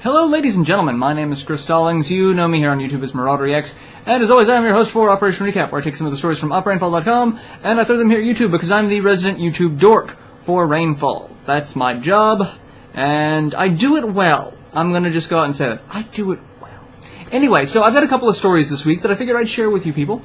Hello, ladies and gentlemen. My name is Chris Stollings. You know me here on YouTube as MarauderEX. And as always, I am your host for Operation Recap, where I take some of the stories from Rainfall.com and I throw them here at YouTube because I'm the resident YouTube dork for Rainfall. That's my job, and I do it well. I'm going to just go out and say that. I do it well. Anyway, so I've got a couple of stories this week that I figured I'd share with you people.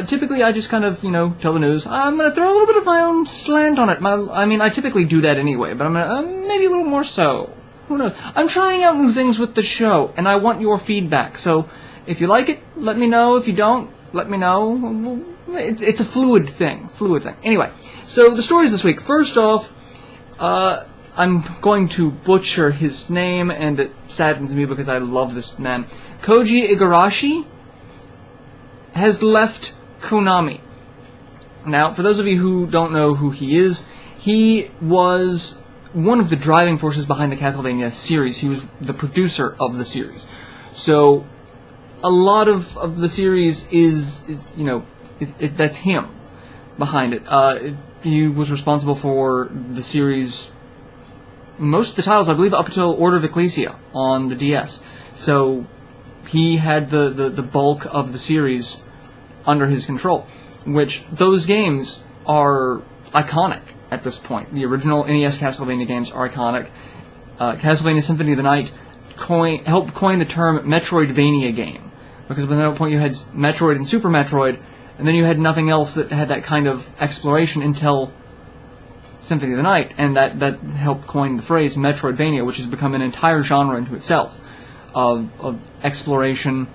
Typically, I just kind of, tell the news. I'm going to throw a little bit of my own slant on it. I typically do that anyway, but I'm going to, maybe a little more so. Who knows? I'm trying out new things with the show, and I want your feedback. So, if you like it, let me know. If you don't, let me know. It's a fluid thing. Anyway, so the stories this week. First off, I'm going to butcher his name, and it saddens me because I love this man. Koji Igarashi has left Konami. Now, for those of you who don't know who he is, he was one of the driving forces behind the Castlevania series. He was the producer of the series. So, a lot of the series is that's him behind it. He was responsible for the series, most of the titles, I believe, up until Order of Ecclesia on the DS. So, he had the bulk of the series under his control, which those games are iconic. At this point, the original NES Castlevania games are iconic. Castlevania Symphony of the Night helped coin the term Metroidvania game, because by that point you had Metroid and Super Metroid, and then you had nothing else that had that kind of exploration until Symphony of the Night, and that helped coin the phrase Metroidvania, which has become an entire genre into itself of exploration,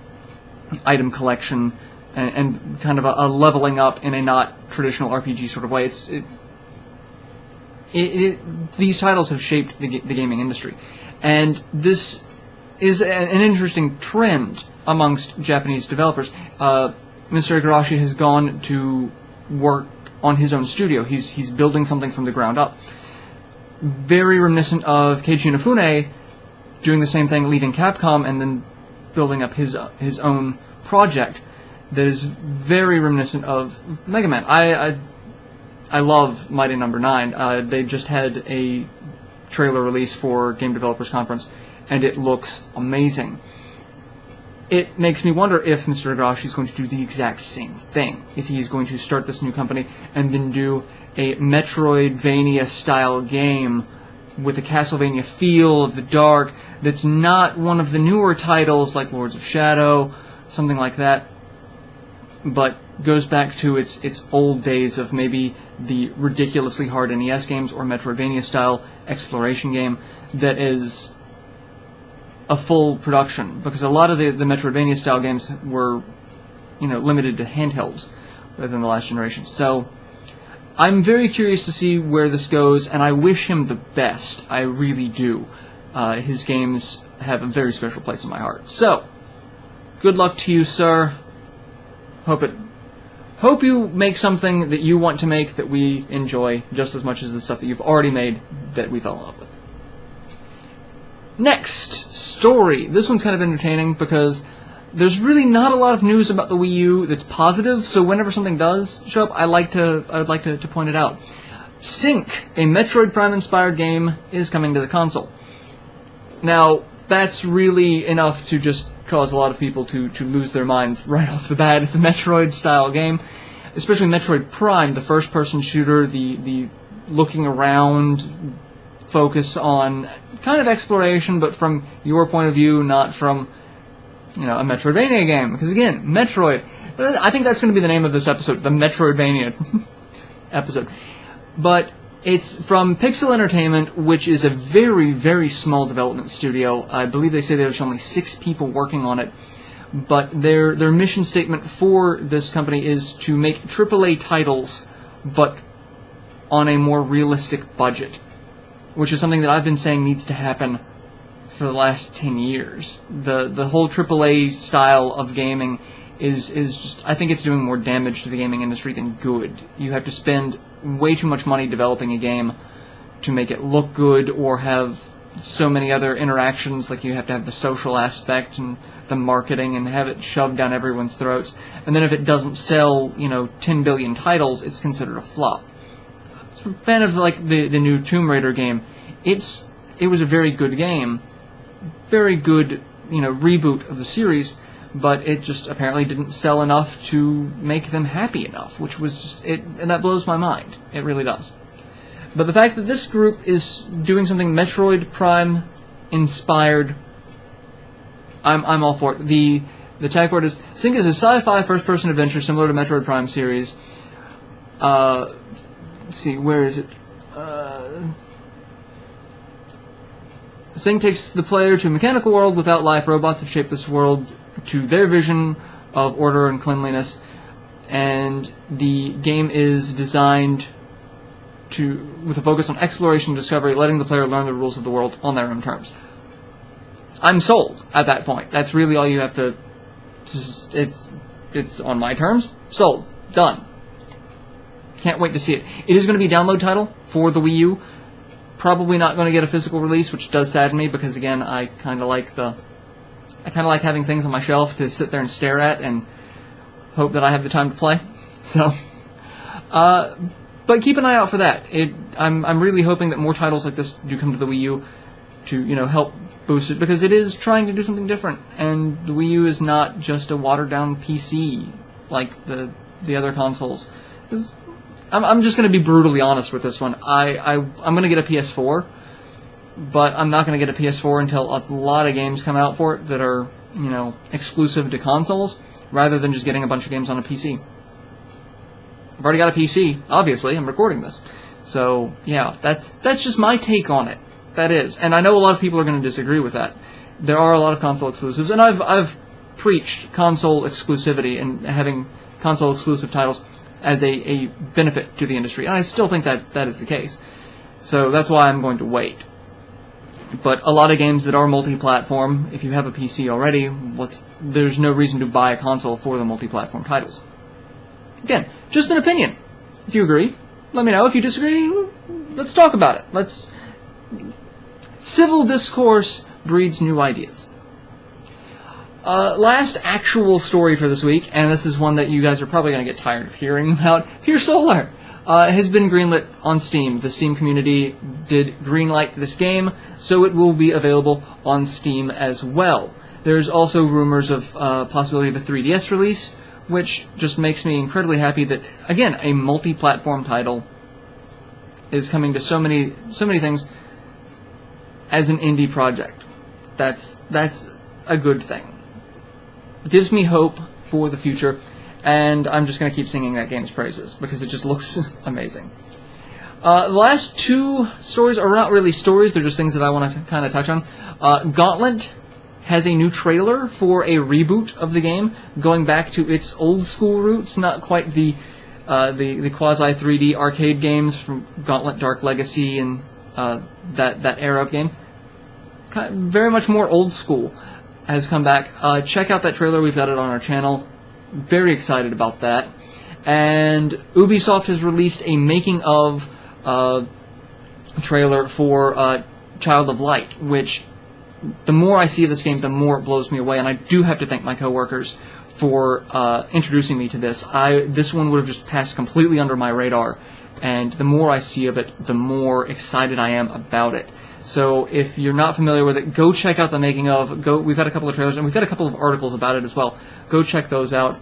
item collection, and kind of a leveling up in a not traditional RPG sort of way. These titles have shaped the gaming industry, and this is an interesting trend amongst Japanese developers. Mr. Igarashi has gone to work on his own studio. He's building something from the ground up. Very reminiscent of Keiji Inafune doing the same thing, leaving Capcom and then building up his own project that is very reminiscent of Mega Man. I love Mighty No. 9. They just had a trailer release for Game Developers Conference, and it looks amazing. It makes me wonder if Mr. Igarashi is going to do the exact same thing. If he's going to start this new company and then do a Metroidvania-style game with a Castlevania feel of the dark that's not one of the newer titles like Lords of Shadow, something like that, but goes back to its old days of maybe the ridiculously hard NES games or Metroidvania-style exploration game that is a full production. Because a lot of the Metroidvania-style games were, limited to handhelds within the last generation. So, I'm very curious to see where this goes, and I wish him the best. I really do. His games have a very special place in my heart. So, good luck to you, sir. Hope you make something that you want to make that we enjoy just as much as the stuff that you've already made that we fell in love with. Next story. This one's kind of entertaining because there's really not a lot of news about the Wii U that's positive, so whenever something does show up, I would like to point it out. Sync, a Metroid Prime-inspired game, is coming to the console. Now, that's really enough to just cause a lot of people to lose their minds right off the bat. It's a Metroid-style game, especially Metroid Prime, the first-person shooter, the looking around, focus on kind of exploration, but from your point of view, not from, a Metroidvania game. Because again, Metroid, I think that's going to be the name of this episode, the Metroidvania episode. But it's from Pixel Entertainment, which is a very, very small development studio. I believe they say there's only 6 people working on it. But their mission statement for this company is to make AAA titles, but on a more realistic budget. Which is something that I've been saying needs to happen for the last 10 years. The whole AAA style of gaming is just, I think it's doing more damage to the gaming industry than good. You have to spend way too much money developing a game to make it look good or have so many other interactions, like you have to have the social aspect and the marketing and have it shoved down everyone's throats. And then if it doesn't sell, 10 billion titles, it's considered a flop. I'm a fan of the new Tomb Raider game. It was a very good game, very good, reboot of the series, but it just apparently didn't sell enough to make them happy enough, which was just it, and that blows my mind. It really does. But the fact that this group is doing something Metroid Prime inspired, I'm all for it. The tag for it is Sync is a sci-fi first-person adventure similar to Metroid Prime series. Let's see, where is it? Sync takes the player to a mechanical world without life. Robots have shaped this world to their vision of order and cleanliness, and the game is designed with a focus on exploration and discovery, letting the player learn the rules of the world on their own terms. I'm sold at that point. That's really all you have to... It's on my terms. Sold. Done. Can't wait to see it. It is going to be a download title for the Wii U. Probably not going to get a physical release, which does sadden me, because again, I kind of like having things on my shelf to sit there and stare at and hope that I have the time to play. So, but keep an eye out for that. I'm really hoping that more titles like this do come to the Wii U to, help boost it, because it is trying to do something different, and the Wii U is not just a watered-down PC like the other consoles. I'm just going to be brutally honest with this one. I'm going to get a PS4, but I'm not going to get a PS4 until a lot of games come out for it that are, exclusive to consoles, rather than just getting a bunch of games on a PC. I've already got a PC, obviously. I'm recording this. So, yeah, that's just my take on it. That is. And I know a lot of people are going to disagree with that. There are a lot of console exclusives, and I've preached console exclusivity and having console exclusive titles as a benefit to the industry, and I still think that is the case. So that's why I'm going to wait. But a lot of games that are multi-platform, if you have a PC already, there's no reason to buy a console for the multi-platform titles. Again, just an opinion. If you agree, let me know. If you disagree, let's talk about it. Civil discourse breeds new ideas. Last actual story for this week, and this is one that you guys are probably going to get tired of hearing about. Pure Solar has been greenlit on Steam. The Steam community did greenlight this game, so it will be available on Steam as well. There's also rumors of possibility of a 3DS release, which just makes me incredibly happy that, again, a multi-platform title is coming to so many things as an indie project. That's a good thing. It gives me hope for the future, and I'm just going to keep singing that game's praises, because it just looks amazing. The last two stories are not really stories, they're just things that I want to kind of touch on. Gauntlet has a new trailer for a reboot of the game, going back to its old-school roots, not quite the quasi-3D arcade games from Gauntlet Dark Legacy and that era of game. Very much more old-school has come back. Check out that trailer. We've got it on our channel. Very excited about that. And Ubisoft has released a making-of trailer for Child of Light, which the more I see of this game, the more it blows me away. And I do have to thank my coworkers for introducing me to this. This one would have just passed completely under my radar. And the more I see of it, the more excited I am about it. So if you're not familiar with it, go check out the making of. We've had a couple of trailers, and we've got a couple of articles about it as well. Go check those out.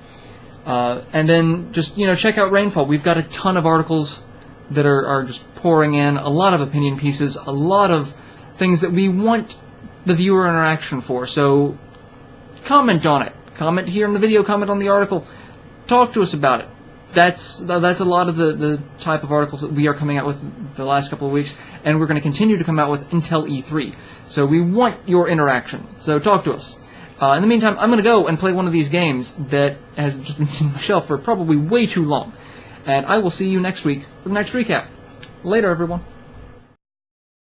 And then just, check out Rainfall. We've got a ton of articles that are just pouring in, a lot of opinion pieces, a lot of things that we want the viewer interaction for. So comment on it. Comment here in the video, comment on the article. Talk to us about it. That's a lot of the type of articles that we are coming out with the last couple of weeks, and we're going to continue to come out with until E3. So we want your interaction. So talk to us. In the meantime, I'm going to go and play one of these games that has just been sitting on my shelf for probably way too long. And I will see you next week for the next recap. Later, everyone.